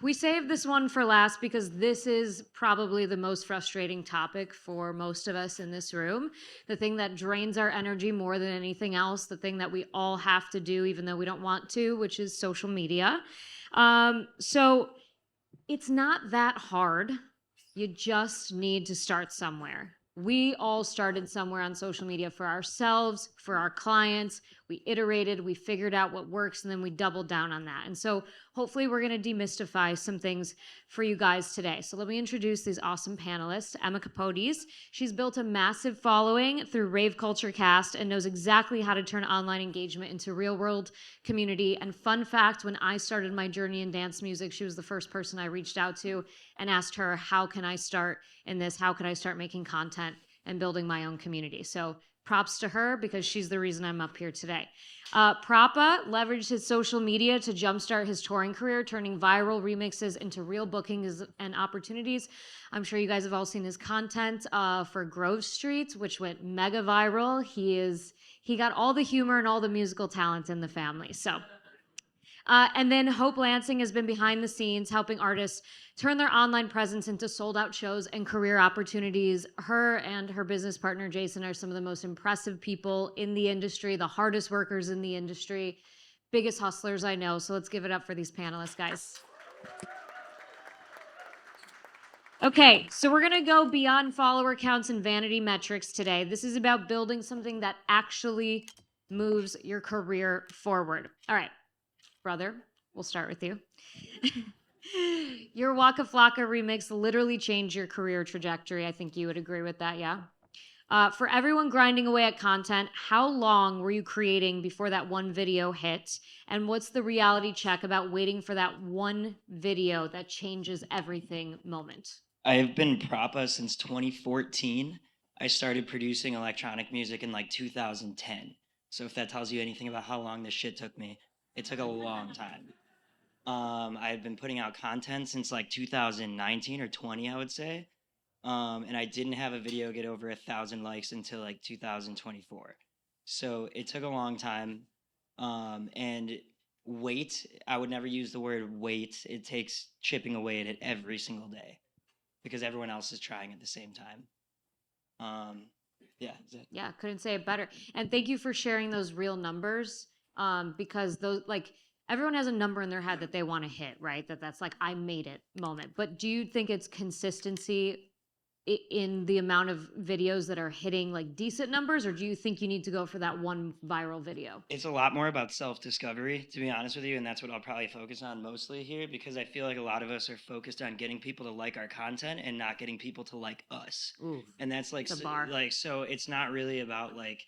We saved this one for last because this is probably the most frustrating topic for most of us in this room. The thing that drains our energy more than anything else, the thing that we all have to do even though we don't want to, which is social media. So it's not that hard. You just need to start somewhere. We all started somewhere on social media for ourselves, for our clients. We iterated, we figured out what works, and then we doubled down on that. And so hopefully we're going to demystify some things for you guys today. So let me introduce these awesome panelists. Emma Kapotes. She's built a massive following through Rave Culture Cast and knows exactly how to turn online engagement into real world community. And fun fact, when I started my journey in dance music, she was the first person I reached out to and asked her, how can I start in this? How can I start making content and building my own community? So props to her because she's the reason I'm up here today. Proppa leveraged his social media to jumpstart his touring career, turning viral remixes into real bookings and opportunities. I'm sure you guys have all seen his content for Grove Street, which went mega viral. He got all the humor and all the musical talent in the family. So. And then Hope Lansing has been behind the scenes helping artists turn their online presence into sold out shows and career opportunities. Her and her business partner, Jason, are some of the most impressive people in the industry, the hardest workers in the industry, biggest hustlers I know. So let's give it up for these panelists, guys. Okay, so we're gonna go beyond follower counts and vanity metrics today. This is about building something that actually moves your career forward. All right. Brother, we'll start with you. Your Waka Flocka remix literally changed your career trajectory. I think you would agree with that, yeah? For everyone grinding away at content, how long were you creating before that one video hit? And what's the reality check about waiting for that one video that changes everything moment? I have been Proppa since 2014. I started producing electronic music in like 2010. So if that tells you anything about how long this shit took me, it took a long time. I've been putting out content since like 2019 or 20, I would say. And I didn't have a video get over 1,000 likes until like 2024. So it took a long time. And wait, I would never use the word wait. It takes chipping away at it every single day because everyone else is trying at the same time. Yeah, couldn't say it better. And thank you for sharing those real numbers. Because those, like, everyone has a number in their head that they want to hit, right? That's like, I made it moment. But do you think it's consistency in the amount of videos that are hitting like decent numbers, or do you think you need to go for that one viral video? It's a lot more about self-discovery, to be honest with you, and that's what I'll probably focus on mostly here because I feel like a lot of us are focused on getting people to like our content and not getting people to like us. Ooh, and that's like the bar. so it's not really about like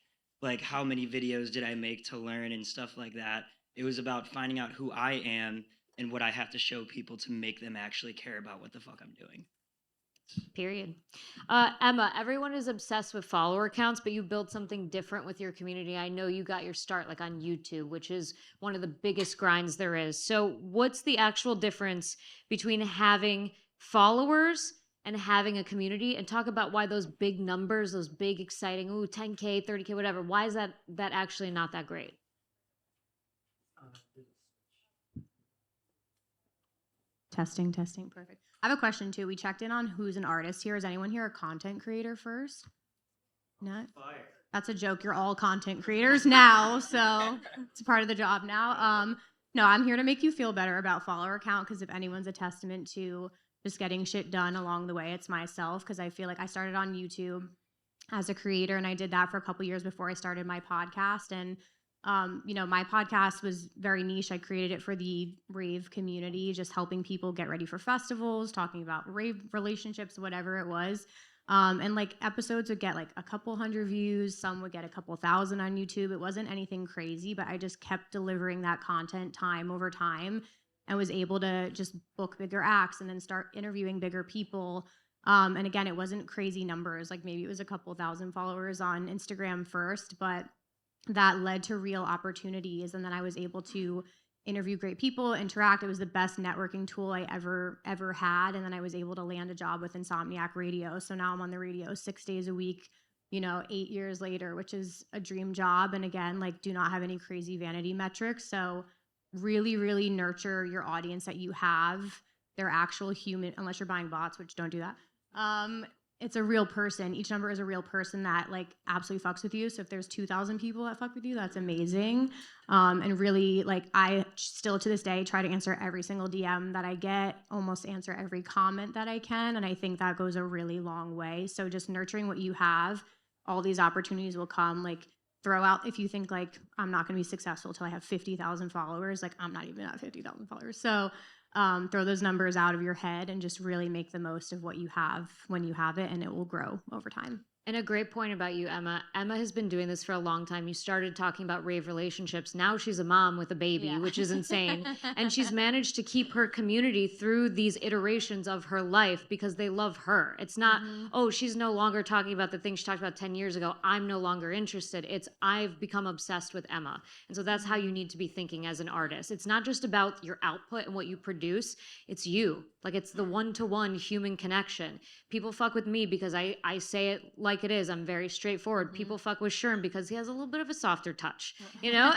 how many videos did I make to learn and stuff like that. It was about finding out who I am and what I have to show people to make them actually care about what the fuck I'm doing. Period. Emma, everyone is obsessed with follower counts, but you built something different with your community. I know you got your start like on YouTube, which is one of the biggest grinds there is. So what's the actual difference between having followers and having a community? And talk about why those big numbers, those big exciting, 10K, 30K, whatever, why is that actually not that great? Testing, perfect. I have a question too. We checked in on who's an artist here. Is anyone here a content creator first? No? That's a joke. You're all content creators now, so it's a part of the job now. No, I'm here to make you feel better about follower count because if anyone's a testament to just getting shit done along the way, it's myself because I feel like I started on YouTube as a creator and I did that for a couple years before I started my podcast. And my podcast was very niche. I created it for the rave community, just helping people get ready for festivals, talking about rave relationships, whatever it was. And like episodes would get like a couple hundred views. Some would get a couple thousand on YouTube. It wasn't anything crazy, but I just kept delivering that content time over time and was able to just book bigger acts and then start interviewing bigger people. And again, it wasn't crazy numbers. Like maybe it was a couple thousand followers on Instagram first, but that led to real opportunities. And then I was able to interview great people, interact. It was the best networking tool I ever had. And then I was able to land a job with Insomniac Radio. So now I'm on the radio 6 days a week, 8 years later, which is a dream job. And again, like do not have any crazy vanity metrics. So really, really nurture your audience that you have they're actual human, unless you're buying bots, which don't do that. It's a real person. Each number is a real person that like absolutely fucks with you. So if there's 2,000 people that fuck with you, that's amazing. And really, like, I still to this day try to answer every single DM that I get, almost answer every comment that I can. And I think that goes a really long way. So just nurturing what you have, all these opportunities will come. Like, throw out, if you think like I'm not going to be successful till I have 50,000 followers, like I'm not even at 50,000 followers. So throw those numbers out of your head and just really make the most of what you have when you have it, and it will grow over time. And a great point about you, Emma. Emma has been doing this for a long time. You started talking about rave relationships. Now she's a mom with a baby, which is insane. And she's managed to keep her community through these iterations of her life because they love her. It's not, oh, she's no longer talking about the thing she talked about 10 years ago. I'm no longer interested. It's, I've become obsessed with Emma. And so that's how you need to be thinking as an artist. It's not just about your output and what you produce. It's you. Like, it's the one-to-one human connection. People fuck with me because I say it like it is. I'm very straightforward. People fuck with Sherm because he has a little bit of a softer touch, you know?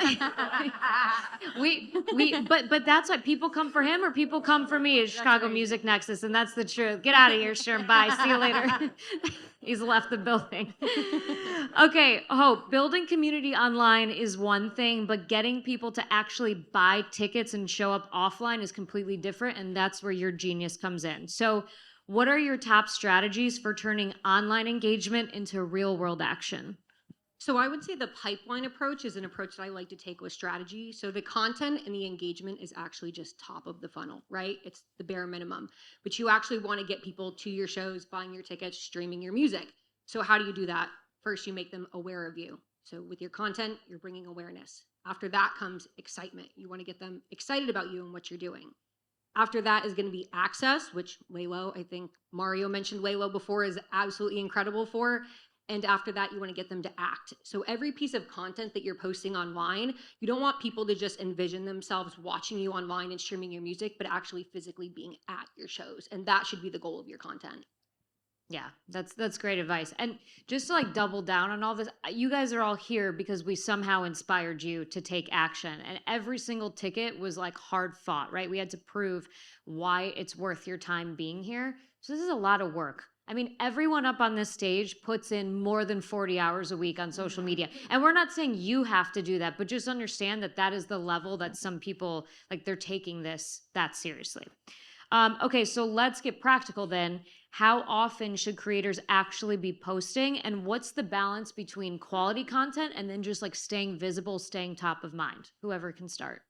But that's why people come for him or people come for me at Chicago Music Nexus, and that's the truth. Get out of here, Sherm. Bye. See you later. He's left the building. Okay, Hope, building community online is one thing, but getting people to actually buy tickets and show up offline is completely different, and that's where your genius comes in. So what are your top strategies for turning online engagement into real-world action? So I would say the pipeline approach is an approach that I like to take with strategy. So the content and the engagement is actually just top of the funnel, right? It's the bare minimum. But you actually want to get people to your shows, buying your tickets, streaming your music. So how do you do that? First, you make them aware of you. So with your content, you're bringing awareness. After that comes excitement. You want to get them excited about you and what you're doing. After that is going to be access, which Laylo, I think Mario mentioned Laylo before, is absolutely incredible for. And after that, you want to get them to act. So every piece of content that you're posting online, you don't want people to just envision themselves watching you online and streaming your music, but actually physically being at your shows. And that should be the goal of your content. Yeah, that's great advice. And just to like double down on all this, you guys are all here because we somehow inspired you to take action. And every single ticket was like hard fought, right? We had to prove why it's worth your time being here. So this is a lot of work. I mean, everyone up on this stage puts in more than 40 hours a week on social media. And we're not saying you have to do that, but just understand that that is the level that some people, like, they're taking this that seriously. Okay, so let's get practical then. How often should creators actually be posting, and what's the balance between quality content and then just like staying visible, staying top of mind? Whoever can start.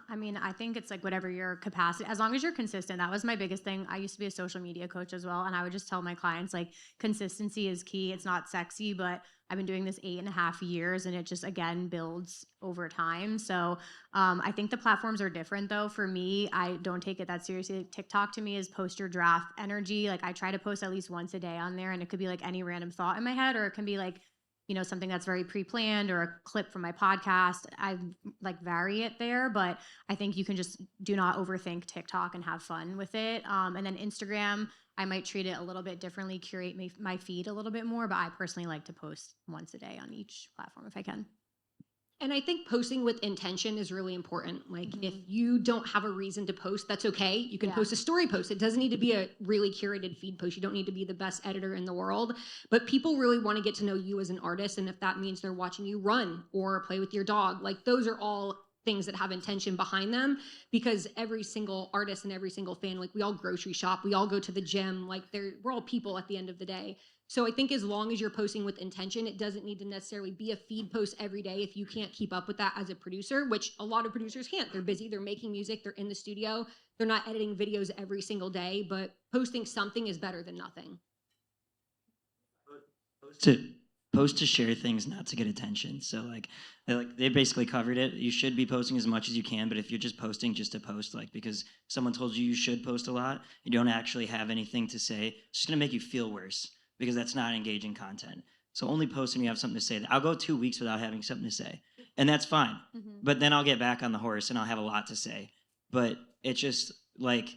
I mean, I think it's like whatever your capacity, as long as you're consistent. That was my biggest thing. I used to be a social media coach as well. And I would just tell my clients, like, consistency is key. It's not sexy, but I've been doing this 8.5 years and it just, again, builds over time. So I think the platforms are different though. For me, I don't take it that seriously. TikTok to me is post your draft energy. Like, I try to post at least once a day on there, and it could be like any random thought in my head, or it can be like, you know, something that's very pre-planned or a clip from my podcast. I like vary it there, but I think you can just do not overthink TikTok and have fun with it. And then Instagram, I might treat it a little bit differently, curate my feed a little bit more, but I personally like to post once a day on each platform if I can. And I think posting with intention is really important. Like, if you don't have a reason to post, that's okay. You can post a story post. It doesn't need to be a really curated feed post. You don't need to be the best editor in the world. But people really want to get to know you as an artist. And if that means they're watching you run or play with your dog, like, those are all things that have intention behind them, because every single artist and every single fan, like, we all grocery shop, we all go to the gym, like, we're all people at the end of the day. So I think as long as you're posting with intention, it doesn't need to necessarily be a feed post every day if you can't keep up with that as a producer, which a lot of producers can't. They're busy, they're making music, they're in the studio, they're not editing videos every single day, but posting something is better than nothing. Post to share things, not to get attention. So like they basically covered it. You should be posting as much as you can, but if you're just posting just to post, like, because someone told you should post a lot, you don't actually have anything to say, it's just gonna make you feel worse, because that's not engaging content. So only post when you have something to say. I'll go 2 weeks without having something to say, and that's fine. But then I'll get back on the horse and I'll have a lot to say. But it's just like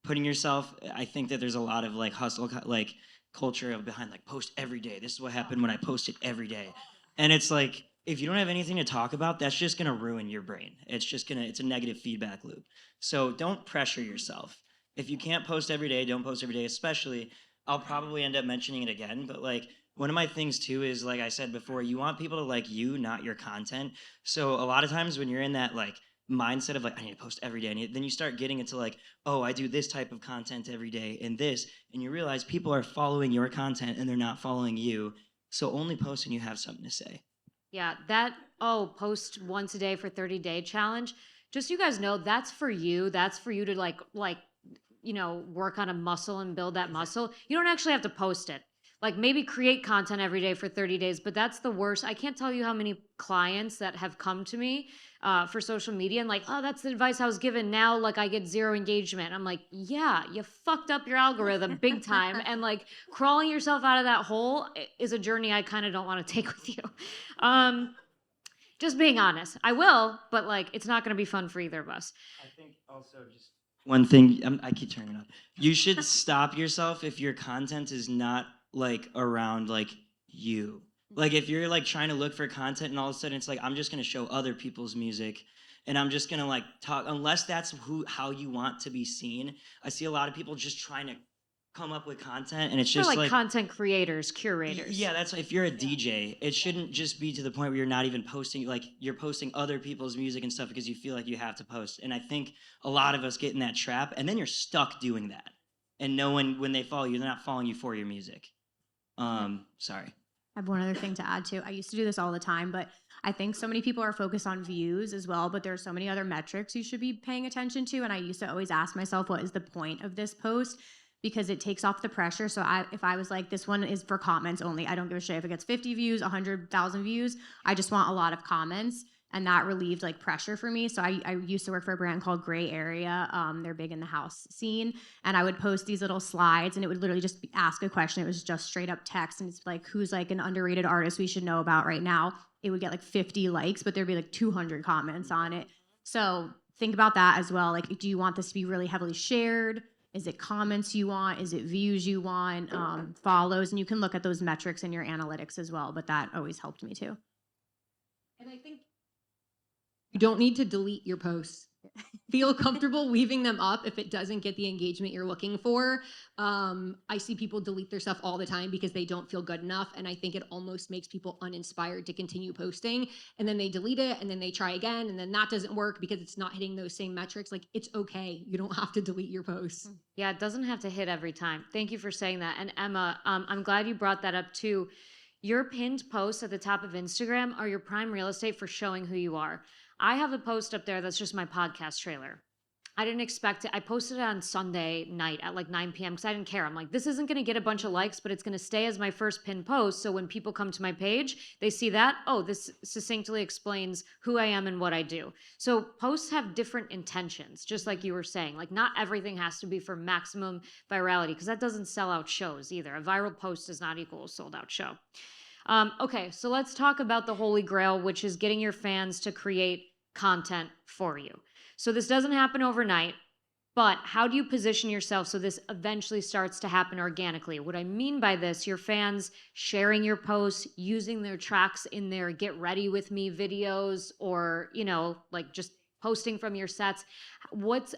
putting yourself, I think that there's a lot of like hustle, like culture behind like post every day. This is what happened when I posted every day. And it's like, if you don't have anything to talk about, that's just gonna ruin your brain. It's a negative feedback loop. So don't pressure yourself. If you can't post every day, don't post every day, especially, I'll probably end up mentioning it again, but like one of my things too is like I said before, you want people to like you, not your content. So a lot of times when you're in that like mindset of like I need to post every day, then you start getting into like, oh, I do this type of content every day and this, and you realize people are following your content and they're not following you. So only post when you have something to say. Yeah, that, oh, post once a day for 30-day challenge. Just so you guys know, that's for you. That's for you to work on a muscle and build that muscle. You don't actually have to post it. Like maybe create content every day for 30 days, but that's the worst. I can't tell you how many clients that have come to me for social media and like, oh, that's the advice I was given. Now, like I get zero engagement. I'm like, yeah, you fucked up your algorithm big time. And like crawling yourself out of that hole is a journey I kind of don't want to take with you. Just being honest. I will, but like it's not going to be fun for either of us. I think also just one thing, I keep turning it up. You should stop yourself if your content is not like around like you. Like if you're like trying to look for content and all of a sudden it's like I'm just gonna show other people's music and I'm just gonna like talk unless that's how you want to be seen. I see a lot of people just trying to come up with content and it's For just like content creators, yeah, curators. that's if you're a DJ, it shouldn't just be to the point where you're not even posting, like you're posting other people's music and stuff because you feel like you have to post. And I think a lot of us get in that trap and then you're stuck doing that. And no one, when they follow you, they're not following you for your music. Sorry. I have one other thing to add too. I used to do this all the time, but I think so many people are focused on views as well, but there are so many other metrics you should be paying attention to. And I used to always ask myself, what is the point of this post? Because it takes off the pressure. So if I was like, this one is for comments only, I don't give a shit if it gets 50 views, 100,000 views. I just want a lot of comments. And that relieved like pressure for me. So I used to work for a brand called Gray Area. They're big in the house scene. And I would post these little slides and it would literally just ask a question. It was just straight up text. And it's like, who's like an underrated artist we should know about right now? It would get like 50 likes, but there'd be like 200 comments on it. So think about that as well. Like, do you want this to be really heavily shared? Is it comments you want? Is it views you want? Follows? And you can look at those metrics in your analytics as well. But that always helped me too. And I think you don't need to delete your posts. Feel comfortable leaving them up if it doesn't get the engagement you're looking for. I see people delete their stuff all the time because they don't feel good enough. And I think it almost makes people uninspired to continue posting. And then they delete it and then they try again. And then that doesn't work because it's not hitting those same metrics. Like, it's okay. You don't have to delete your posts. Yeah, it doesn't have to hit every time. Thank you for saying that. And Emma, I'm glad you brought that up too. Your pinned posts at the top of Instagram are your prime real estate for showing who you are. I have a post up there that's just my podcast trailer. I didn't expect it. I posted it on Sunday night at like 9 p.m. because I didn't care. I'm like, this isn't going to get a bunch of likes, but it's going to stay as my first pinned post. So when people come to my page, they see that, oh, this succinctly explains who I am and what I do. So posts have different intentions, just like you were saying. Like not everything has to be for maximum virality because that doesn't sell out shows either. A viral post does not equal a sold out show. Okay, so let's talk about the holy grail, which is getting your fans to create content for you. So this doesn't happen overnight, but how do you position yourself so this eventually starts to happen organically? What I mean by this, your fans sharing your posts, using their tracks in their Get Ready With Me videos, or, like just posting from your sets.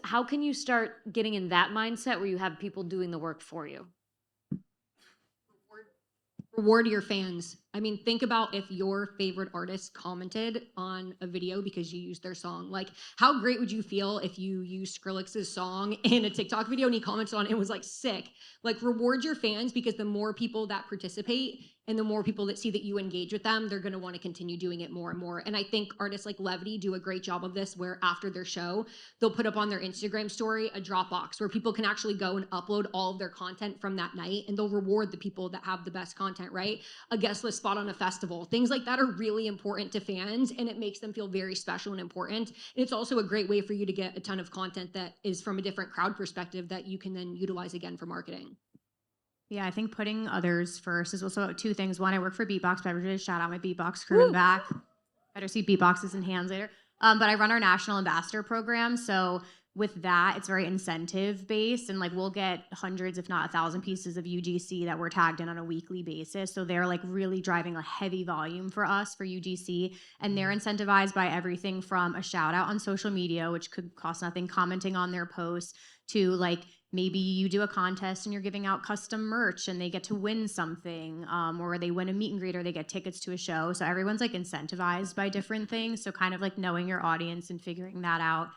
How can you start getting in that mindset where you have people doing the work for you? Reward your fans. I mean, think about if your favorite artist commented on a video because you used their song. Like, how great would you feel if you used Skrillex's song in a TikTok video and he commented on it and was like, sick? Like, reward your fans because the more people that participate and the more people that see that you engage with them, they're going to want to continue doing it more and more. And I think artists like Levity do a great job of this, where after their show, they'll put up on their Instagram story a Dropbox where people can actually go and upload all of their content from that night, and they'll reward the people that have the best content, right? A guest list spot on a festival. Things like that are really important to fans, and it makes them feel very special and important. And it's also a great way for you to get a ton of content that is from a different crowd perspective that you can then utilize again for marketing. Yeah, I think putting others first is also two things. One, I work for BeatBox Beverages. Shout out my BeatBox crew in back. Better see BeatBoxes in hands later. But I run our national ambassador program. So with that, it's very incentive based, and like we'll get hundreds, if not 1,000 pieces of UGC that we're tagged in on a weekly basis. So they're like really driving a heavy volume for us for UGC, and they're incentivized by everything from a shout out on social media, which could cost nothing, commenting on their posts, to like maybe you do a contest and you're giving out custom merch and they get to win something, or they win a meet and greet or they get tickets to a show. So everyone's like incentivized by different things. So kind of like knowing your audience and figuring that out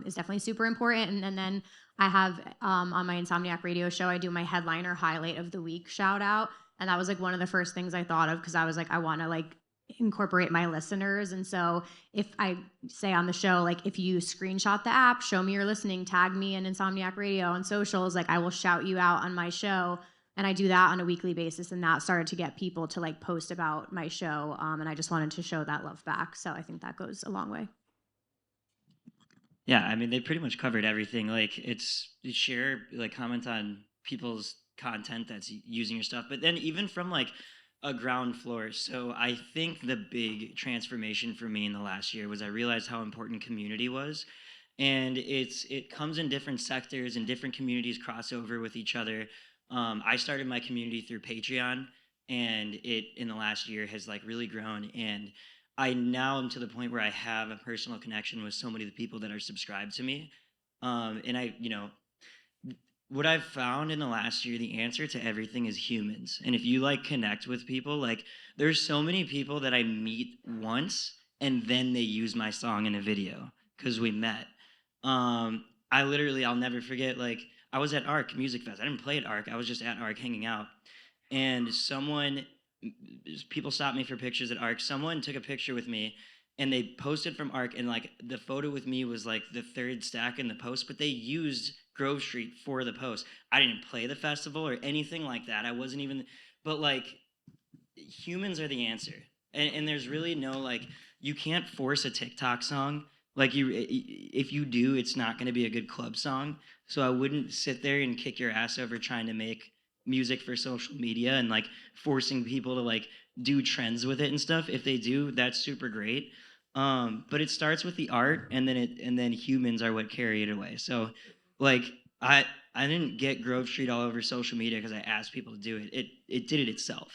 is definitely super important. And then I have on my Insomniac radio show, I do my headliner highlight of the week shout out. And that was like one of the first things I thought of, because I was like, I want to like incorporate my listeners. And so if I say on the show, like if you screenshot the app, show me you're listening, tag me in Insomniac Radio on socials, like I will shout you out on my show. And I do that on a weekly basis, and that started to get people to like post about my show. And I just wanted to show that love back. So I think that goes a long way. Yeah, I mean, they pretty much covered everything. Like, you share, like, comment on people's content that's using your stuff, but then even from like a ground floor. So I think the big transformation for me in the last year was I realized how important community was, and it comes in different sectors and different communities cross over with each other. I started my community through Patreon, and it in the last year has like really grown, and I now am to the point where I have a personal connection with so many of the people that are subscribed to me. And what I've found in the last year, the answer to everything is humans. And if you like connect with people, like there's so many people that I meet once and then they use my song in a video because we met. I'll never forget, like I was at ARC Music Fest. I didn't play at ARC. I was just at ARC hanging out. And people stopped me for pictures at ARC. Someone took a picture with me and they posted from ARC, and like the photo with me was like the third stack in the post, but they used Grove Street for the post. I didn't play the festival or anything like that. I wasn't even, but like humans are the answer. And there's really no, like, you can't force a TikTok song. Like if you do, it's not going to be a good club song. So I wouldn't sit there and kick your ass over trying to make music for social media and like forcing people to like do trends with it and stuff. If they do, that's super great. But it starts with the art, and then humans are what carry it away. So like I didn't get Grove Street all over social media because I asked people to do it. It did it itself.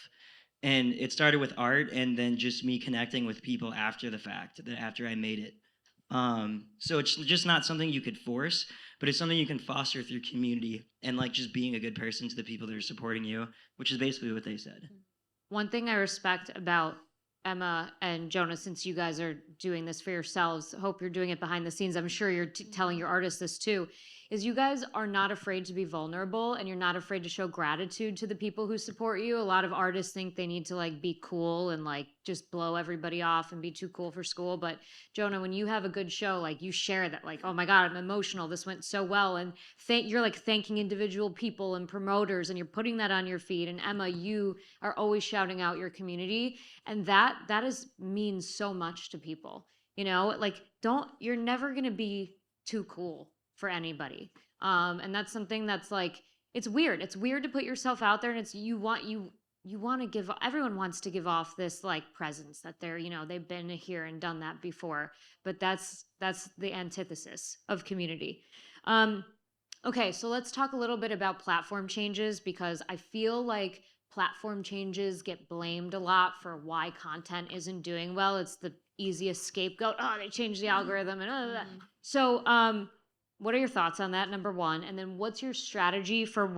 And it started with art, and then just me connecting with people after the fact, that after I made it. So it's just not something you could force, but it's something you can foster through community and like just being a good person to the people that are supporting you, which is basically what they said. One thing I respect about Emma and Jonah, since you guys are doing this for yourselves, hope you're doing it behind the scenes. I'm sure you're telling your artists this too, is you guys are not afraid to be vulnerable, and you're not afraid to show gratitude to the people who support you. A lot of artists think they need to like be cool and like just blow everybody off and be too cool for school. But Jonah, when you have a good show, like you share that, like, oh my God, I'm emotional. This went so well. And you're like thanking individual people and promoters, and you're putting that on your feed. And Emma, you are always shouting out your community. And that means so much to people. You know, like you're never going to be too cool for anybody. And that's something that's like, it's weird. It's weird to put yourself out there, and it's, you want to give, everyone wants to give off this like presence that they're, they've been here and done that before, but that's the antithesis of community. Okay, so let's talk a little bit about platform changes, because I feel like platform changes get blamed a lot for why content isn't doing well. It's the easiest scapegoat. Oh, they changed the algorithm and that. So, what are your thoughts on that, number one? And then what's your strategy for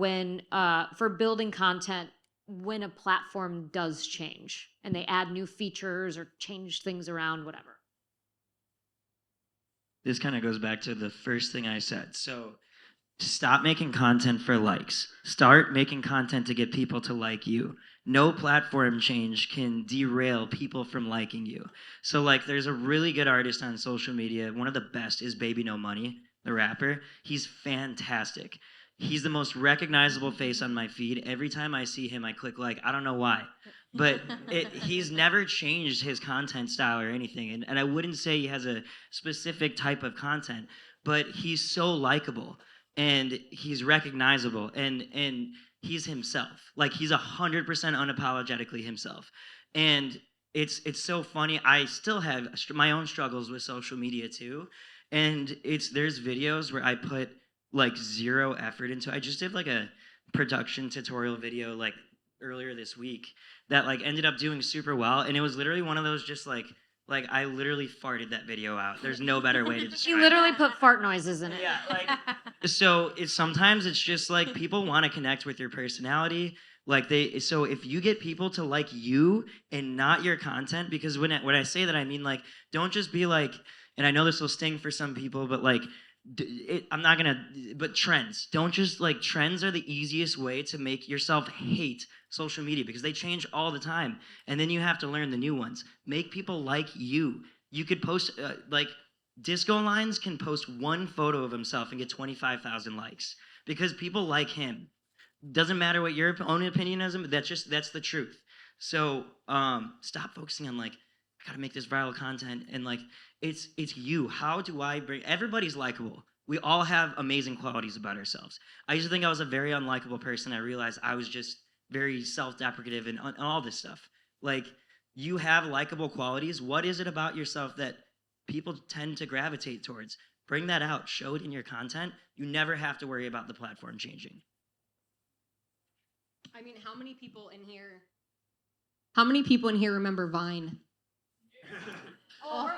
for building content when a platform does change and they add new features or change things around, whatever? This kind of goes back to the first thing I said. So stop making content for likes. Start making content to get people to like you. No platform change can derail people from liking you. So like there's a really good artist on social media. One of the best is Baby No Money, the rapper. He's fantastic. He's the most recognizable face on my feed. Every time I see him, I click like. I don't know why. But he's never changed his content style or anything. And I wouldn't say he has a specific type of content, but he's so likable. And he's recognizable, and he's himself. Like he's 100% unapologetically himself. And it's so funny. I still have my own struggles with social media too. And there's videos where I put like zero effort into. I just did like a production tutorial video like earlier this week that like ended up doing super well, and it was literally one of those just like I literally farted that video out. There's no better way to describe You literally put fart noises in it. Yeah, like so sometimes it's just like people want to connect with your personality. So if you get people to like you and not your content, because when I say that, I mean like don't just be like, and I know this will sting for some people, but like I'm not gonna, but trends. Don't just like, trends are the easiest way to make yourself hate social media because they change all the time. And then you have to learn the new ones. Make people like you. You could post, like, Disco Lines can post one photo of himself and get 25,000 likes because people like him. Doesn't matter what your own opinion is, but that's the truth. So stop focusing on like, I gotta make this viral content, and like it's you. How do I bring everybody's likable? We all have amazing qualities about ourselves. I used to think I was a very unlikable person. I realized I was just very self-deprecative and all this stuff. Like, you have likable qualities. What is it about yourself that people tend to gravitate towards? Bring that out. Show it in your content. You never have to worry about the platform changing. I mean, how many people in here remember Vine?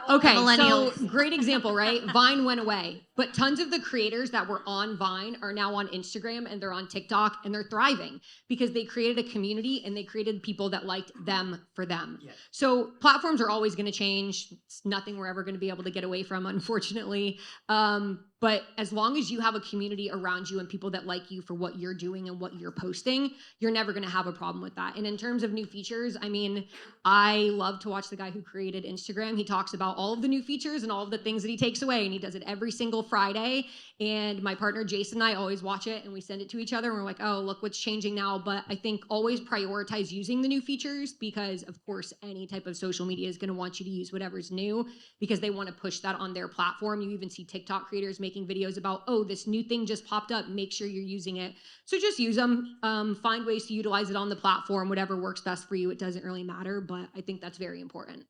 Okay, Millennials. so great example, right? Vine went away, but tons of the creators that were on Vine are now on Instagram and they're on TikTok and they're thriving because they created a community and they created people that liked them for them. Yeah. So platforms are always going to change. It's nothing we're ever going to be able to get away from, unfortunately. But as long as you have a community around you and people that like you for what you're doing and what you're posting, you're never going to have a problem with that. And in terms of new features, I mean, I love to watch the guy who created Instagram. He talks about all of the new features and all of the things that he takes away, and he does it every single Friday. And my partner Jason and I always watch it and we send it to each other and we're like, oh, look what's changing now. But I think always prioritize using the new features because, of course, any type of social media is going to want you to use whatever's new because they want to push that on their platform. You even see TikTok creators making videos about, oh, this new thing just popped up, make sure you're using it. So just use them, find ways to utilize it on the platform, whatever works best for you. It doesn't really matter, but I think that's very important.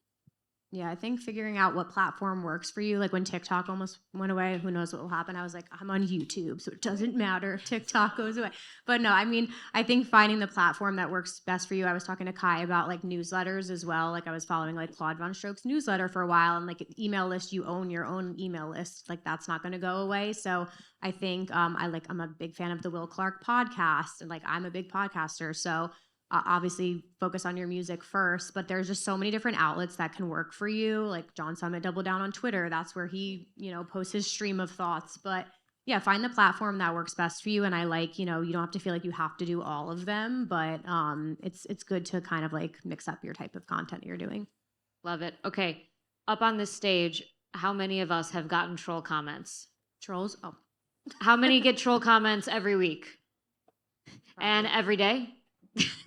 Yeah, I think figuring out what platform works for you, like when TikTok almost went away, who knows what will happen. I was like, I'm on YouTube, so it doesn't matter if TikTok goes away. But no, I mean, I think finding the platform that works best for you. I was talking to Kai about like newsletters as well. Like I was following like Claude Von Stroke's newsletter for a while, and like an email list, you own your own email list. Like that's not going to go away. So I think I'm a big fan of the Will Clark podcast, and like I'm a big podcaster. So obviously focus on your music first, but there's just so many different outlets that can work for you. Like John Summit doubled down on Twitter. That's where he, posts his stream of thoughts. But yeah, find the platform that works best for you. And I like, you don't have to feel like you have to do all of them, but it's good to kind of like mix up your type of content you're doing. Love it. Okay. Up on this stage, how many of us have gotten troll comments? Trolls? Oh. How many get troll comments every week? And every day?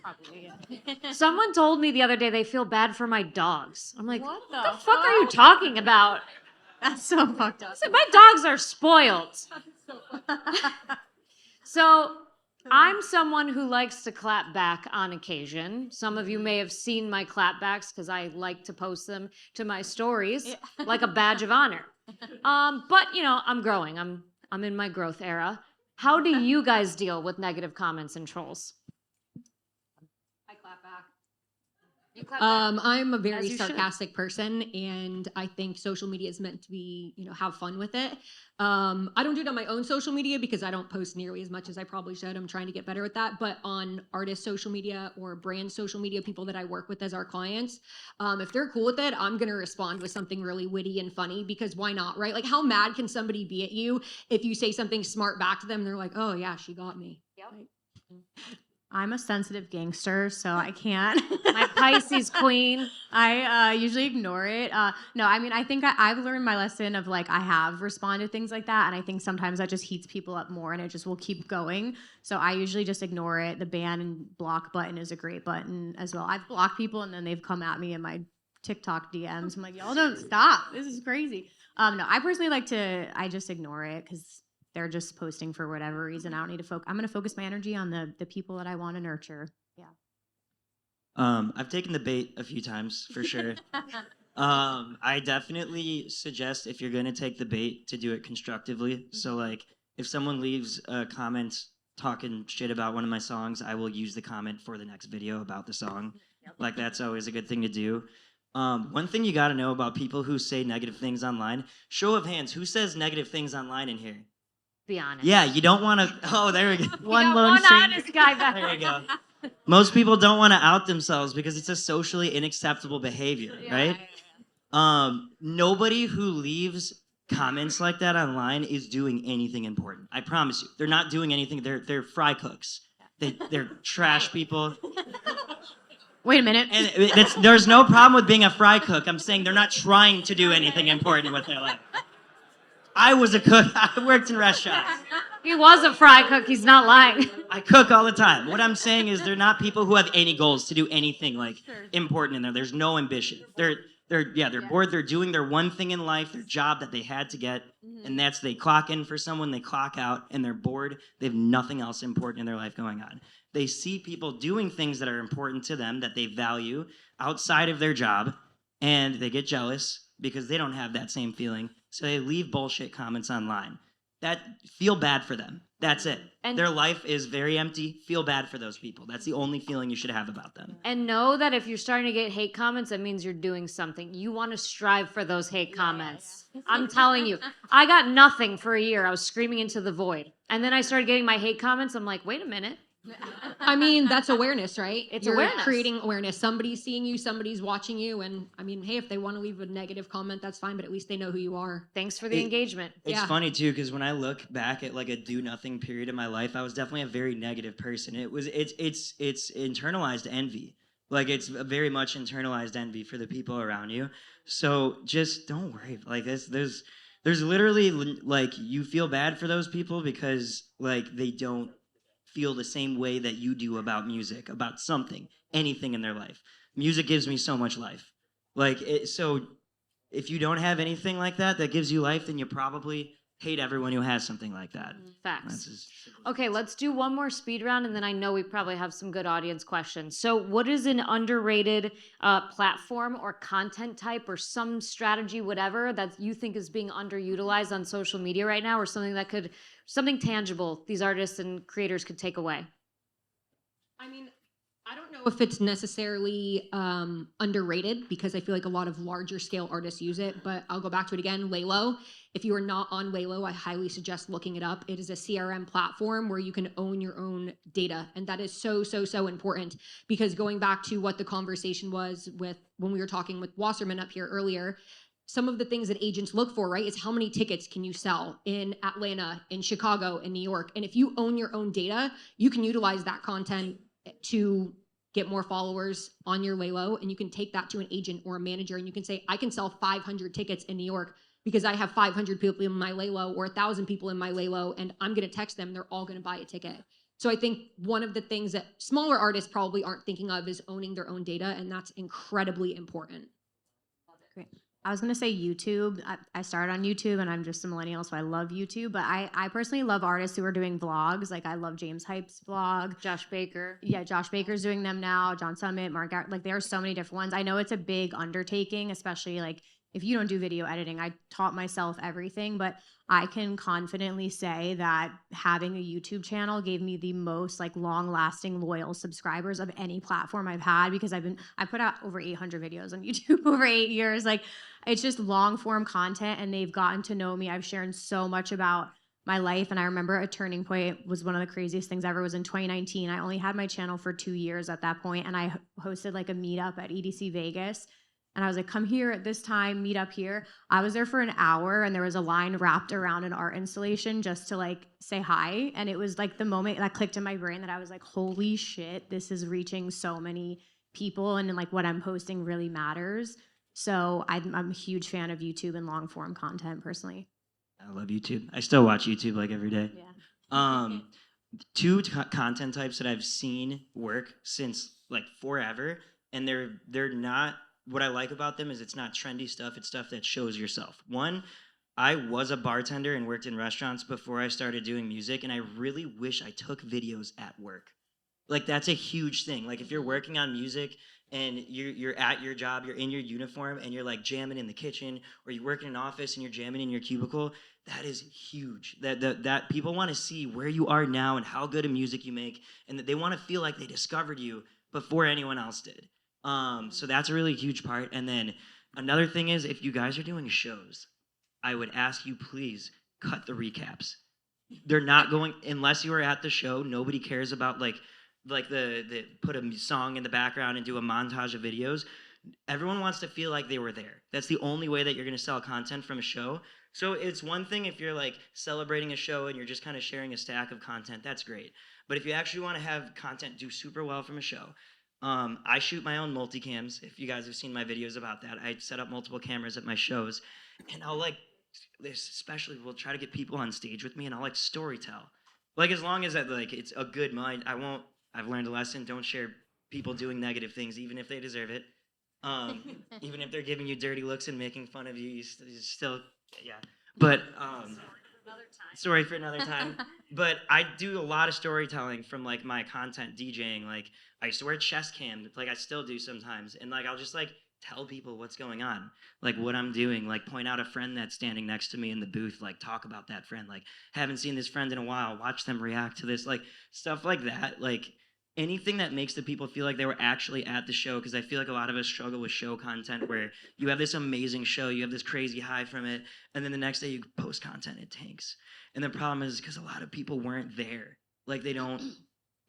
Probably, yeah. Someone told me the other day they feel bad for my dogs. I'm like, what the fuck? fuck are you talking about? That's so fucked up. I said, my dogs are spoiled. So I'm someone who likes to clap back on occasion. Some of you may have seen my clapbacks because I like to post them to my stories like a badge of honor. But I'm growing. I'm in my growth era. How do you guys deal with negative comments and trolls? I clap back. You clap back? I'm a As very you sarcastic person, and I think social media is meant to be, have fun with it. I don't do it on my own social media because I don't post nearly as much as I probably should. I'm trying to get better at that. But on artist social media or brand social media, people that I work with as our clients, if they're cool with it, I'm going to respond with something really witty and funny because why not, right? Like, how mad can somebody be at you if you say something smart back to them and they're like, oh, yeah, she got me. Yep. Like, I'm a sensitive gangster, so I can't. My Pisces queen. I usually ignore it. No, I mean, I think I've learned my lesson of like I have responded to things like that, and I think sometimes that just heats people up more, and it just will keep going. So I usually just ignore it. The ban and block button is a great button as well. I've blocked people, and then they've come at me in my TikTok DMs. I'm like, y'all don't stop. This is crazy. No, I personally I just ignore it because they're just posting for whatever reason. I don't need to focus. I'm going to focus my energy on the people that I want to nurture. Yeah. I've taken the bait a few times for sure. I definitely suggest if you're gonna take the bait to do it constructively. So like, if someone leaves a comment talking shit about one of my songs, I will use the comment for the next video about the song. Like that's always a good thing to do. One thing you got to know about people who say negative things online. Show of hands, who says negative things online in here? Be honest. Yeah, you don't want to. Oh, there we go. One got lone one stranger. honest guy back. There you go. Most people don't want to out themselves because it's a socially unacceptable behavior, right? Nobody who leaves comments like that online is doing anything important. I promise you, they're not doing anything. They're fry cooks. They're trash people. Wait a minute. And there's no problem with being a fry cook. I'm saying they're not trying to do anything important with their life. I was a cook. I worked in restaurants. He was a fry cook. He's not lying. I cook all the time. What I'm saying is they're not people who have any goals to do anything like important in there. There's no ambition. They're bored. They're doing their one thing in life, their job that they had to get, and that's they clock in for someone, they clock out, and they're bored. They have nothing else important in their life going on. They see people doing things that are important to them that they value outside of their job, and they get jealous because they don't have that same feeling. So they leave bullshit comments online. That feel bad for them. That's it. And their life is very empty. Feel bad for those people. That's the only feeling you should have about them. And know that if you're starting to get hate comments, that means you're doing something. You want to strive for those hate comments. I'm telling you. I got nothing for a year. I was screaming into the void. And then I started getting my hate comments. I'm like, wait a minute. I mean, that's awareness, right? It's You're awareness. creating awareness. Somebody's seeing you, somebody's watching you, and I mean, hey, if they want to leave a negative comment, that's fine, but at least they know who you are. Thanks for the engagement. It's Yeah. funny too, because when I look back at like a do nothing period in my life, I was definitely a very negative person. It's internalized envy. Like it's a very much internalized envy for the people around you. So just don't worry. Like there's literally like you feel bad for those people because like they don't feel the same way that you do about music, about something, anything in their life. Music gives me so much life. So if you don't have anything like that that gives you life, then you probably hate everyone who has something like that. Facts. Okay, let's do one more speed round, and then I know we probably have some good audience questions. So what is an underrated platform or content type or some strategy, whatever, that you think is being underutilized on social media right now, or something tangible these artists and creators could take away? I mean, I don't know if it's necessarily underrated because I feel like a lot of larger scale artists use it, but I'll go back to it again. Laylo. If you are not on Laylo, I highly suggest looking it up. It is a CRM platform where you can own your own data. And that is so important because going back to what the conversation was with when we were talking with Wasserman up here earlier, some of the things that agents look for, right, is how many tickets can you sell in Atlanta, in Chicago, in New York. And if you own your own data, you can utilize that content to get more followers on your Laylo, and you can take that to an agent or a manager, and you can say, I can sell 500 tickets in New York because I have 500 people in my Laylo or 1,000 people in my Laylo, and I'm going to text them. They're all going to buy a ticket. So I think one of the things that smaller artists probably aren't thinking of is owning their own data, and that's incredibly important. Great. I was gonna say YouTube. I started on YouTube, and I'm just a millennial, so I love YouTube. But I personally love artists who are doing vlogs. Like I love James Hype's vlog. Josh Baker. Yeah, Josh Baker's doing them now. John Summit, Mark. Like there are so many different ones. I know it's a big undertaking, especially like if you don't do video editing. I taught myself everything, but I can confidently say that having a YouTube channel gave me the most like long-lasting loyal subscribers of any platform I've had because I put out over 800 videos on YouTube over 8 years. Like it's just long form content and they've gotten to know me. I've shared so much about my life. And I remember a turning point was one of the craziest things ever was in 2019. I only had my channel for 2 years at that point, and I hosted like a meetup at EDC Vegas. And I was like, come here at this time, meet up here. I was there for an hour and there was a line wrapped around an art installation just to like say hi. And it was like the moment that clicked in my brain that I was like, holy shit, this is reaching so many people and like what I'm posting really matters. So I'm a huge fan of YouTube and long form content personally. I love YouTube. I still watch YouTube like every day. Yeah. Two content types that I've seen work since like forever, and they're not. What I like about them is it's not trendy stuff. It's stuff that shows yourself. One, I was a bartender and worked in restaurants before I started doing music, and I really wish I took videos at work. Like that's a huge thing. Like if you're working on music and you're at your job, you're in your uniform and you're like jamming in the kitchen, or you work in an office and you're jamming in your cubicle, that is huge. That people want to see where you are now and how good of music you make, and that they want to feel like they discovered you before anyone else did. So that's a really huge part. And then another thing is, if you guys are doing shows, I would ask you please cut the recaps. They're not going unless you are at the show. Nobody cares about like the put a song in the background and do a montage of videos. Everyone wants to feel like they were there. That's the only way that you're going to sell content from a show. So it's one thing if you're like celebrating a show and you're just kind of sharing a stack of content, that's great. But if you actually want to have content do super well from a show, I shoot my own multicams. If you guys have seen my videos about that, I set up multiple cameras at my shows, and I'll like this especially will try to get people on stage with me, and I'll like story tell. Like as long as that like it's a good mind, I won't. I've learned a lesson. Don't share people doing negative things, even if they deserve it. Even if they're giving you dirty looks and making fun of you, you still, yeah. But story for another time. But I do a lot of storytelling from like my content DJing. Like I used to wear chest cam, like I still do sometimes, and like I'll just like tell people what's going on, like what I'm doing, like point out a friend that's standing next to me in the booth, like talk about that friend, like haven't seen this friend in a while, watch them react to this, like stuff like that, like anything that makes the people feel like they were actually at the show, because I feel like a lot of us struggle with show content where you have this amazing show, you have this crazy high from it, and then the next day you post content, it tanks. And the problem is because a lot of people weren't there. Like they don't.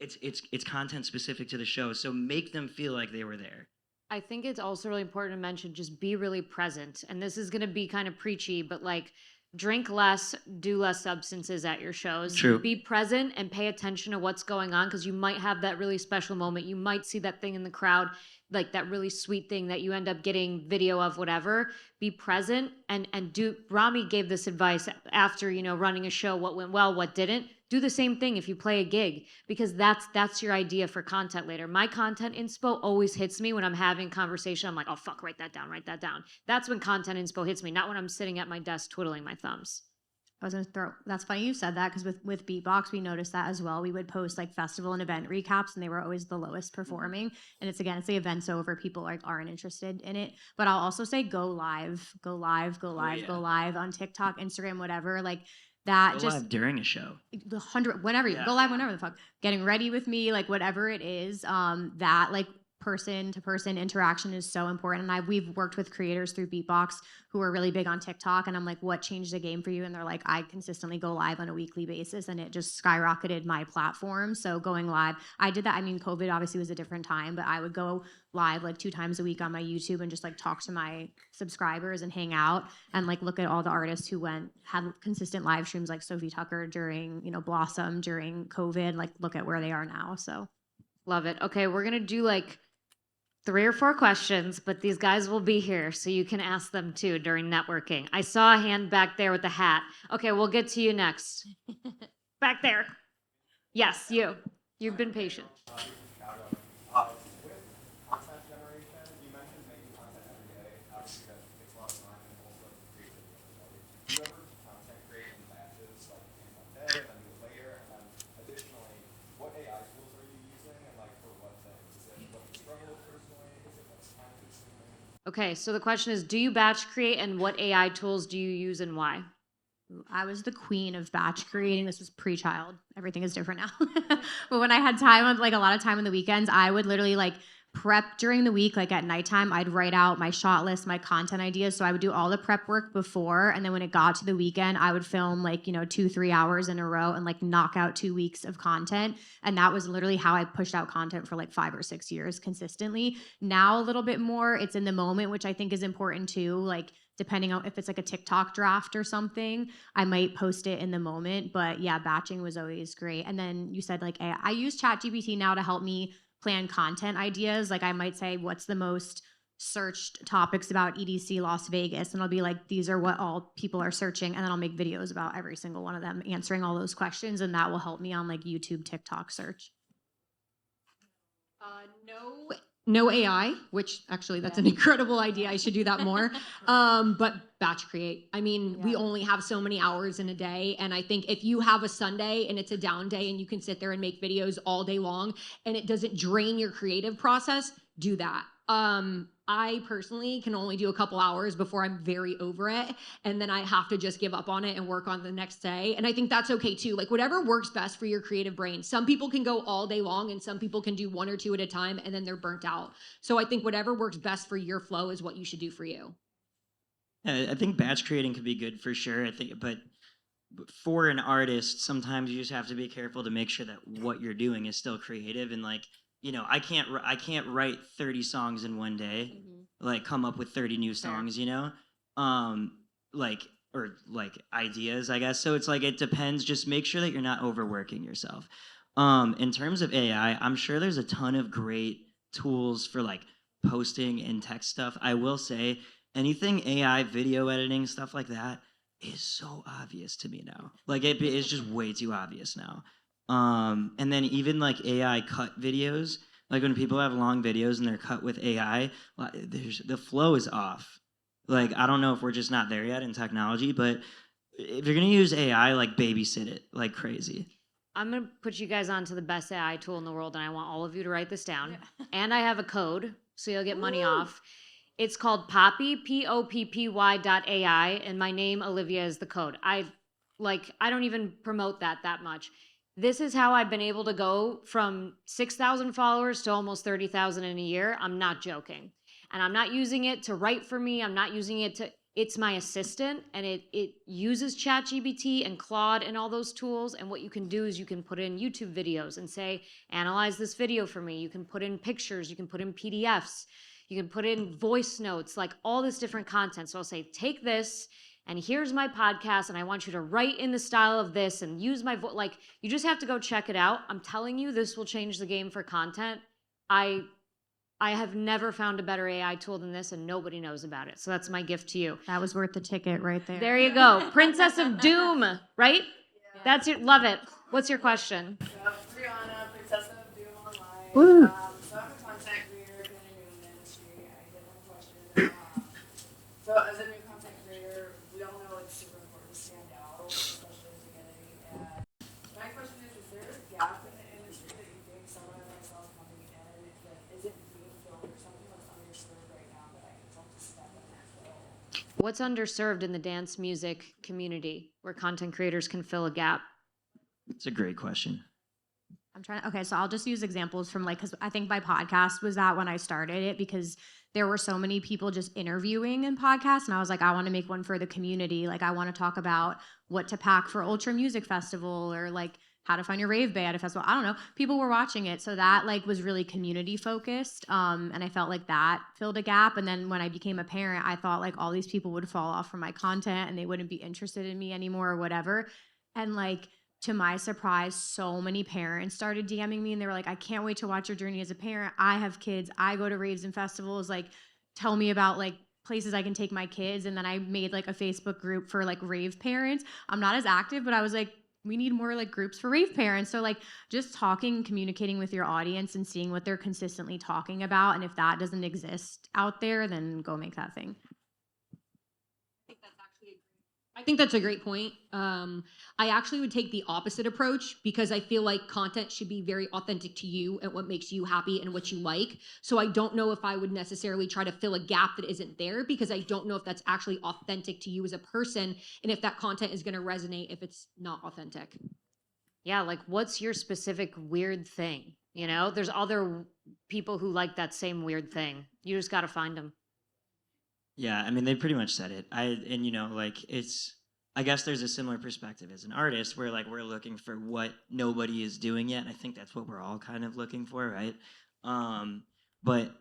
It's content specific to the show, so make them feel like they were there. I think it's also really important to mention just be really present. And this is going to be kind of preachy, but like drink less, do less substances at your shows. True. Be present and pay attention to what's going on, because you might have that really special moment. You might see that thing in the crowd, like that really sweet thing that you end up getting video of, whatever. Be present and do. Rami gave this advice after, running a show, what went well, what didn't. Do the same thing if you play a gig, because that's your idea for content later. My content inspo always hits me when I'm having conversation. I'm like, oh fuck, write that down, write that down. That's when content inspo hits me, not when I'm sitting at my desk twiddling my thumbs. I was gonna throw. That's funny you said that, because with BeatBox we noticed that as well. We would post like festival and event recaps, and they were always the lowest performing. And it's the event's over, people like aren't interested in it. But I'll also say go live, go live, go live, yeah. go live on TikTok, Instagram, whatever. Like that Go just live during a show. the 100 whenever you Yeah. go live, whenever the fuck, getting ready with me, like whatever it is, that like person to person interaction is so important. And we've worked with creators through BeatBox who are really big on TikTok, and I'm like, what changed the game for you? And they're like, I consistently go live on a weekly basis, and it just skyrocketed my platform. So going live, I did that. I mean, COVID obviously was a different time, but I would go live like 2 times a week on my YouTube and just like talk to my subscribers and hang out and like look at all the artists who had consistent live streams, like Sophie Tucker during, Blossom during COVID, like look at where they are now. So Love it. Okay, we're gonna do like 3 or 4 questions, but these guys will be here, so you can ask them too during networking. I saw a hand back there with the hat. Okay, we'll get to you next. Back there. Yes, you. You've been patient. With content generation, you mentioned making content every day. Obviously, that takes a lot of time and also creativity. Do you ever content create in batches, like in one day, and then do it later? And then additionally, what AI tools are you using, and like for what things? Is it what you struggle with personally? Is it what's time consuming? Okay, so the question is, do you batch create, and what AI tools do you use and why? I was the queen of batch creating. This was pre-child. Everything is different now. But when I had time, like a lot of time on the weekends, I would literally like prep during the week. Like at nighttime, I'd write out my shot list, my content ideas. So I would do all the prep work before. And then when it got to the weekend, I would film like, 2-3 hours in a row and like knock out 2 weeks of content. And that was literally how I pushed out content for like 5 or 6 years consistently. Now a little bit more, it's in the moment, which I think is important too. Like depending on if it's like a TikTok draft or something, I might post it in the moment. But yeah, batching was always great. And then you said like, I use ChatGPT now to help me plan content ideas. Like I might say, what's the most searched topics about EDC Las Vegas? And I'll be like, these are what all people are searching. And then I'll make videos about every single one of them, answering all those questions. And that will help me on like YouTube, TikTok search. No No AI, which actually that's an incredible idea. I should do that more. But batch create. I mean, we only have so many hours in a day. And I think if you have a Sunday and it's a down day and you can sit there and make videos all day long and it doesn't drain your creative process, do that. I personally can only do a couple hours before I'm very over it. And then I have to just give up on it and work on the next day. And I think that's okay too. Like whatever works best for your creative brain. Some people can go all day long and some people can do one or two at a time and then they're burnt out. So I think whatever works best for your flow is what you should do for you. I think batch creating could be good for sure. I think, but for an artist, sometimes you just have to be careful to make sure that what you're doing is still creative. And like, you know, I can't write 30 songs in one day, like come up with 30 new songs, you know, like or like ideas, I guess. So it's like it depends. Just make sure that you're not overworking yourself. In terms of AI, I'm sure there's a ton of great tools for like posting and text stuff. I will say anything AI, video editing, stuff like that is so obvious to me now. Like it is just way too obvious now. And then even like AI cut videos, like when people have long videos and they're cut with AI, the flow is off. Like I don't know if we're just not there yet in technology, but if you're gonna use AI, like babysit it like crazy. I'm going to put you guys onto the best AI tool in the world, and I want all of you to write this down. And I have a code, so you'll get money off. It's called Poppy, POPPY.ai, and my name, Olivia, is the code. I don't even promote that much. This is how I've been able to go from 6,000 followers to almost 30,000 in a year. I'm not joking. And I'm not using it to write for me. I'm not using it to, it's my assistant, and it uses ChatGPT and Claude and all those tools. And what you can do is you can put in YouTube videos and say, analyze this video for me. You can put in pictures, you can put in PDFs, you can put in voice notes, like all this different content. So I'll say, take this, and here's my podcast, and I want you to write in the style of this and use my voice. Like, you just have to go check it out. I'm telling you, this will change the game for content. I have never found a better AI tool than this, and nobody knows about it. So that's my gift to you. That was worth the ticket right there. There you go. Princess of Doom, right? Yeah. That's it. Love it. What's your question? Brianna, Princess of Doom Online. Woo. So I'm a content creator in a new industry. I did have a question. So as a new content creator, we all know it's super important to stand out, especially at the beginning. And my question is there a gap in the industry that you think someone like myself coming in that isn't being filled, or something that's underserved right now that I can help to step in and fill? What's underserved in the dance music community where content creators can fill a gap? It's a great question. Okay, so I'll just use examples from like, because I think my podcast was that when I started it, because there were so many people just interviewing in podcasts, and I was like, I want to make one for the community. Like, I want to talk about what to pack for Ultra Music Festival, or like how to find your rave bay at a festival. I don't know. People were watching it, so that like was really community focused, and I felt like that filled a gap. And then when I became a parent, I thought like all these people would fall off from my content and they wouldn't be interested in me anymore or whatever. And like, to my surprise, so many parents started DMing me, and they were like, I can't wait to watch your journey as a parent. I have kids. I go to raves and festivals. Like, tell me about like places I can take my kids. And then I made like a Facebook group for like rave parents. I'm not as active, but I was like, we need more like groups for rave parents. So like just talking, communicating with your audience and seeing what they're consistently talking about. And if that doesn't exist out there, then go make that thing. I think that's a great point. I actually would take the opposite approach, because I feel like content should be very authentic to you and what makes you happy and what you like. So I don't know if I would necessarily try to fill a gap that isn't there, because I don't know if that's actually authentic to you as a person, and if that content is going to resonate if it's not authentic. Yeah, like what's your specific weird thing? You know, there's other people who like that same weird thing. You just got to find them. Yeah, I mean, they pretty much said it. And you know, like I guess there's a similar perspective as an artist where like we're looking for what nobody is doing yet. And I think that's what we're all kind of looking for, right? But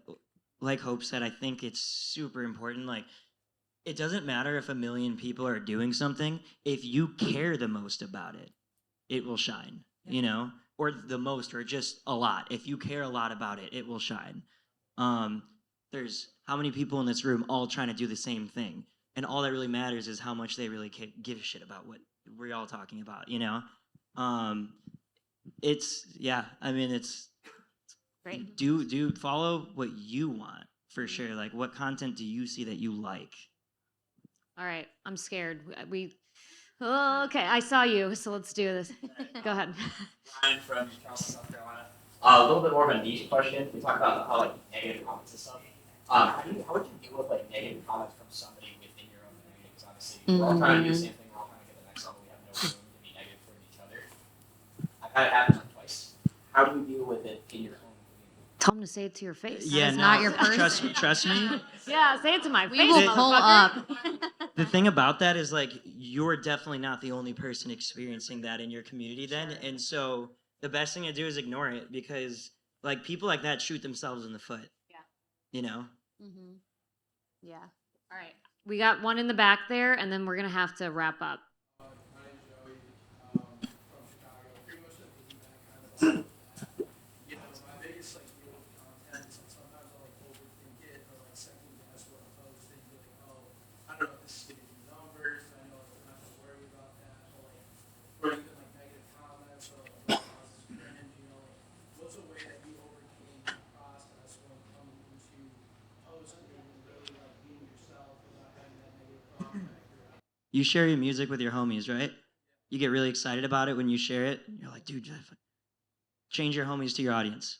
like Hope said, I think it's super important. Like, it doesn't matter if 1 million people are doing something. If you care the most about it, it will shine, you know? Or the most, or just a lot. If you care a lot about it, it will shine. There's how many people in this room all trying to do the same thing, and all that really matters is how much they really give a shit about what we're all talking about, you know? I mean, it's Great. Do follow what you want for sure. Like, what content do you see that you like? All right, I'm scared. Oh, okay, I saw you, so let's do this. Go ahead. Ryan from Charleston, South Carolina. A little bit more of a niche question. We talked about how like negative comments and stuff. How would you deal with like negative comments from somebody within your own community? Because obviously we're all trying to do the same thing. We're all trying to get to the next level. We have no room to be negative toward each other. I've had it happen twice. How do you deal with it in your own community? Tell him to say it to your face. Yeah, is no, not your person. Trust me. Yeah, say it to my We face. will pull up. The thing about that is like you're definitely not the only person experiencing that in your community then, and so the best thing to do is ignore it because like people like that shoot themselves in the foot. Yeah. You know. Mm-hmm. Yeah. All right, we got one in the back there, and then we're gonna have to wrap up. My name's Joey, from Chicago. Pretty much the feedback kind of you know, my biggest like deal with content is sometimes I'll like overthink it or like second guess what I'm posting, be like, oh, I don't know if this is gonna do numbers, I know I'm not gonna worry about that, or even like negative comments or like causes cringe, you know, like what's a way that you overcame the process when coming into posting and really like being yourself without having that negative thought factor? You share your music with your homies, right? You get really excited about it when you share it. You're like, dude, change your homies to your audience.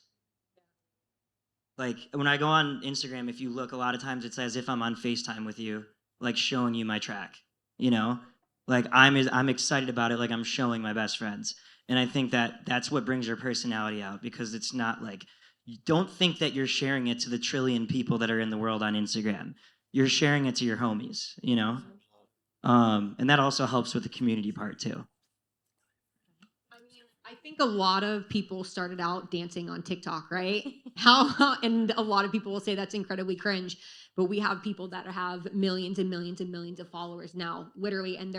Like when I go on Instagram, if you look, a lot of times it's as if I'm on FaceTime with you, like showing you my track. You know, like I'm excited about it, like I'm showing my best friends. And I think that that's what brings your personality out because it's not like you don't think that you're sharing it to the trillion people that are in the world on Instagram. You're sharing it to your homies. You know. And that also helps with the community part too. I mean, I think a lot of people started out dancing on TikTok, right? And a lot of people will say that's incredibly cringe, but we have people that have millions and millions and millions of followers now, literally, and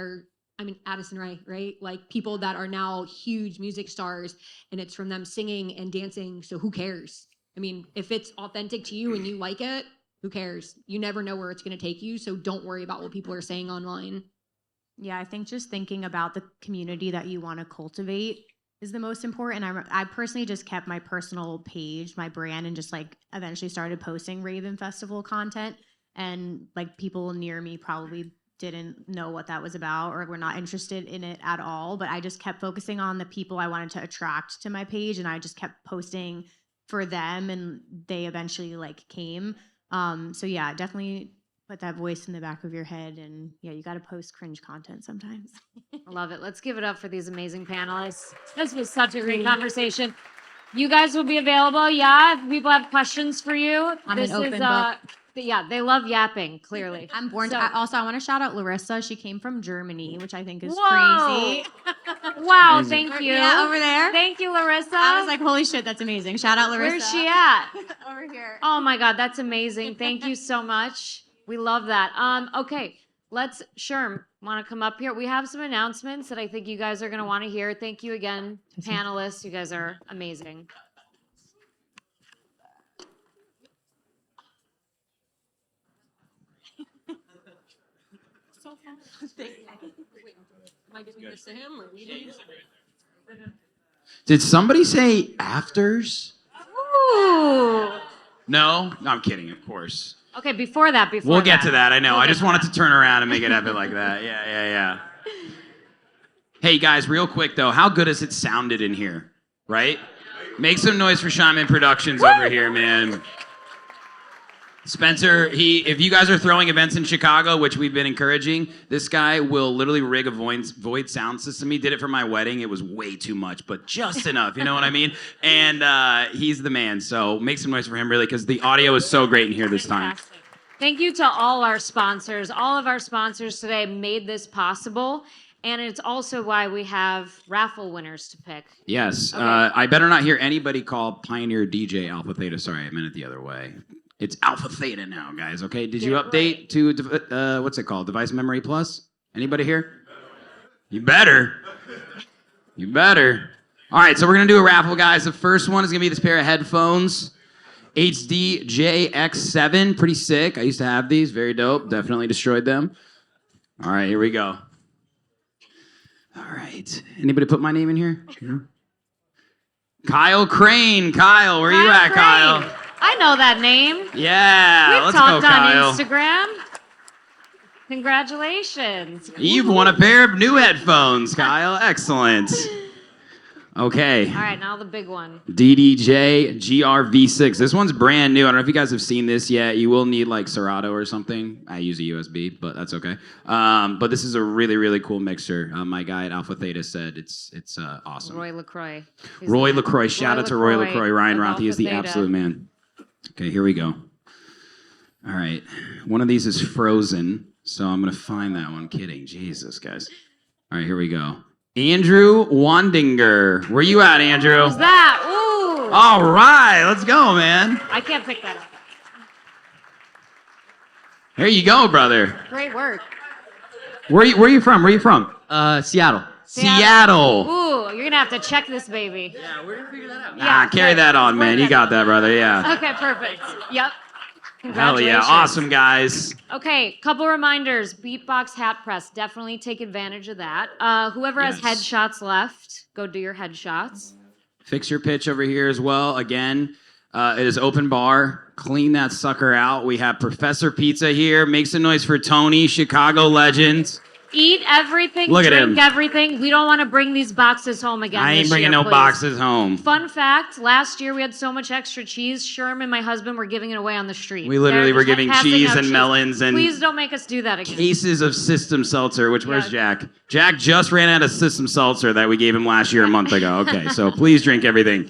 Addison Rae, right? Like people that are now huge music stars, and it's from them singing and dancing. So who cares? I mean, if it's authentic to you and you like it, who cares? You never know where it's going to take you, so don't worry about what people are saying online. Yeah, I think just thinking about the community that you want to cultivate is the most important. I personally just kept my personal page, my brand, and just like eventually started posting Raven Festival content. And like people near me probably didn't know what that was about or were not interested in it at all. But I just kept focusing on the people I wanted to attract to my page, and I just kept posting for them, and they eventually like came. So yeah, definitely put that voice in the back of your head, and yeah, you got to post cringe content sometimes. I love it. Let's give it up for these amazing panelists. This was such a great conversation. You guys will be available, yeah? If people have questions for you. I'm this an open is book. Yeah, they love yapping, clearly. I'm born So- to. Also, I want to shout out Larissa. She came from Germany, which I think is Whoa. crazy. Wow, thank you. Yeah, over there. Thank you, Larissa. I was like, holy shit, that's amazing. Shout out Larissa. where's she at? Over here. Oh my God, that's amazing. Thank you so much. We love that. Okay, let's, Sherm, want to come up here? We have some announcements that I think you guys are going to want to hear. Thank you again, panelists. You guys are amazing. Am I giving this to him or we? Did somebody say afters? Ooh. No, I'm kidding, of course. Okay, before that. We'll get to that. I know. We'll I get just to wanted that. to turn around and make it happen like that. Yeah. Hey guys, real quick though, how good has it sounded in here? Right? Make some noise for Shaman Productions over here, man. Spencer, if you guys are throwing events in Chicago, which we've been encouraging, this guy will literally rig a void sound system. He did it for my wedding. It was way too much, but just enough. You know what I mean? And he's the man. So make some noise for him, really, because the audio is so great in here this time. Fantastic. Thank you to all our sponsors. All of our sponsors today made this possible. And it's also why we have raffle winners to pick. Yes. Okay. I better not hear anybody call Pioneer DJ Alpha Theta. Sorry, I meant it the other way. It's Alpha Theta now, guys. Okay. Did you update to what's it called? Device Memory Plus? Anybody here? You better. You better. All right. So we're gonna do a raffle, guys. The first one is gonna be this pair of headphones, HD JX7. Pretty sick. I used to have these. Very dope. Definitely destroyed them. All right. Here we go. All right. Anybody put my name in here? Kyle Crane. Kyle, where you at, Kyle? Crane. I know that name. Yeah, We've let's talked go, Kyle. on Instagram. Congratulations. You've won a pair of new headphones, Kyle. Excellent. Okay. All right, now the big one. DDJ GRV6. This one's brand new. I don't know if you guys have seen this yet. You will need like Serato or something. I use a USB, but that's okay. But this is a really, really cool mixer. My guy at Alpha Theta said it's awesome. Roy LaCroix. He's Roy the man. LaCroix. Shout out to Roy LaCroix. Ryan of Roth. He is Alpha the Theta. absolute man. Okay, here we go. All right. One of these is frozen, so I'm going to find that one. Kidding. Jesus, guys. All right, here we go. Andrew Wandinger. Where you at, Andrew? Who's that? Ooh. All right, let's go, man. I can't pick that up. Here you go, brother. Great work. Where you from? Where you from? Seattle. Seattle. Ooh, you're gonna have to check this baby. Yeah, we're gonna figure that out. Nah, carry that on, man. You got that, brother. Yeah. Okay, perfect. Yep. Hell Congratulations. yeah. Awesome, guys. Okay, couple reminders. BeatBox hat press. Definitely take advantage of that. Whoever has Yes. headshots left, go do your headshots. Fix your pitch over here as well. Again, it is open bar. Clean that sucker out. We have Professor Pizza here. Make some noise for Tony, Chicago legend. Eat everything, Look at drink him. everything. We don't want to bring these boxes home again. I ain't this bringing year, no please. boxes home. Fun fact, last year we had so much extra cheese, Sherm and my husband were giving it away on the street. We literally They're were just giving passing cheese out and melons and Please don't make us do that again. cases of System Seltzer, where's Yeah. Jack? Jack just ran out of System Seltzer that we gave him last year a month ago. Okay, so please drink everything.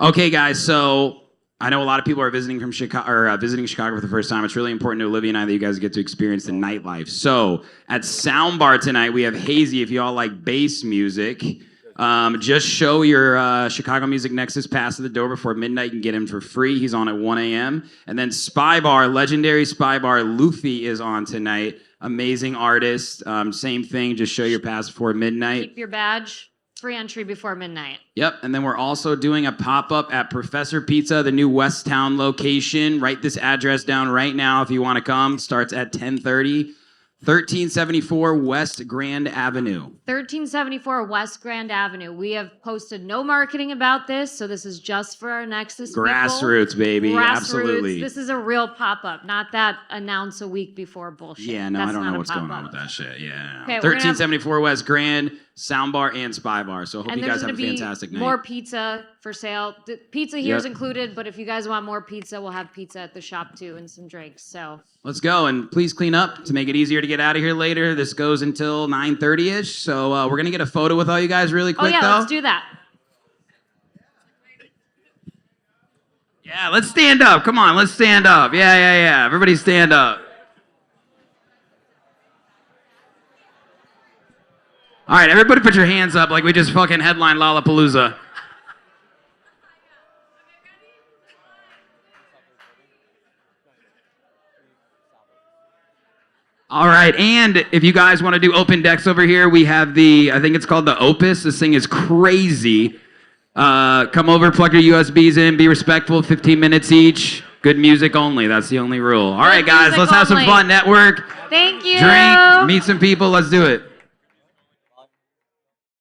Okay, guys, so I know a lot of people are visiting from Chicago or visiting Chicago for the first time. It's really important to Olivia and I that you guys get to experience the nightlife. So at Soundbar tonight, we have Hazy. If you all like bass music, just show your Chicago Music Nexus pass at the door before midnight. You can get him for free. He's on at 1 a.m. And then Spy Bar, legendary Spy Bar, Luffy is on tonight. Amazing artist. Same thing. Just show your pass before midnight. Keep your badge. Free entry before midnight. Yep, and then we're also doing a pop-up at Professor Pizza, the new Westtown location. Write this address down right now if you want to come. Starts at 10:30. 1374 West Grand Avenue. 1374 West Grand Avenue. We have posted no marketing about this, so this is just for our Nexus people. Grassroots, baby. Grassroots. Absolutely. This is a real pop-up, not that announce a week before bullshit. Yeah, no, That's I don't not know a what's going pop-up. on with that shit. Yeah. Okay, we're gonna have- 1374 West Grand, Soundbar and Spy Bar. So I hope And you there's guys have going a to be fantastic night. more pizza for sale. The pizza here is Yep. included, but if you guys want more pizza, we'll have pizza at the shop too and some drinks. So Let's go, and please clean up to make it easier to get out of here later. This goes until 9:30ish, so we're gonna get a photo with all you guys really quick, oh yeah, though. let's do that. Yeah, let's stand up. Come on, let's stand up. Yeah. Everybody stand up. All right, everybody put your hands up like we just fucking headlined Lollapalooza. All right, and if you guys want to do open decks over here, we have I think it's called the Opus. This thing is crazy. Come over, plug your USBs in, be respectful, 15 minutes each. Good music only, that's the only rule. All right, guys, music let's have some only. fun, network, Thank you. drink, meet some people, let's do it.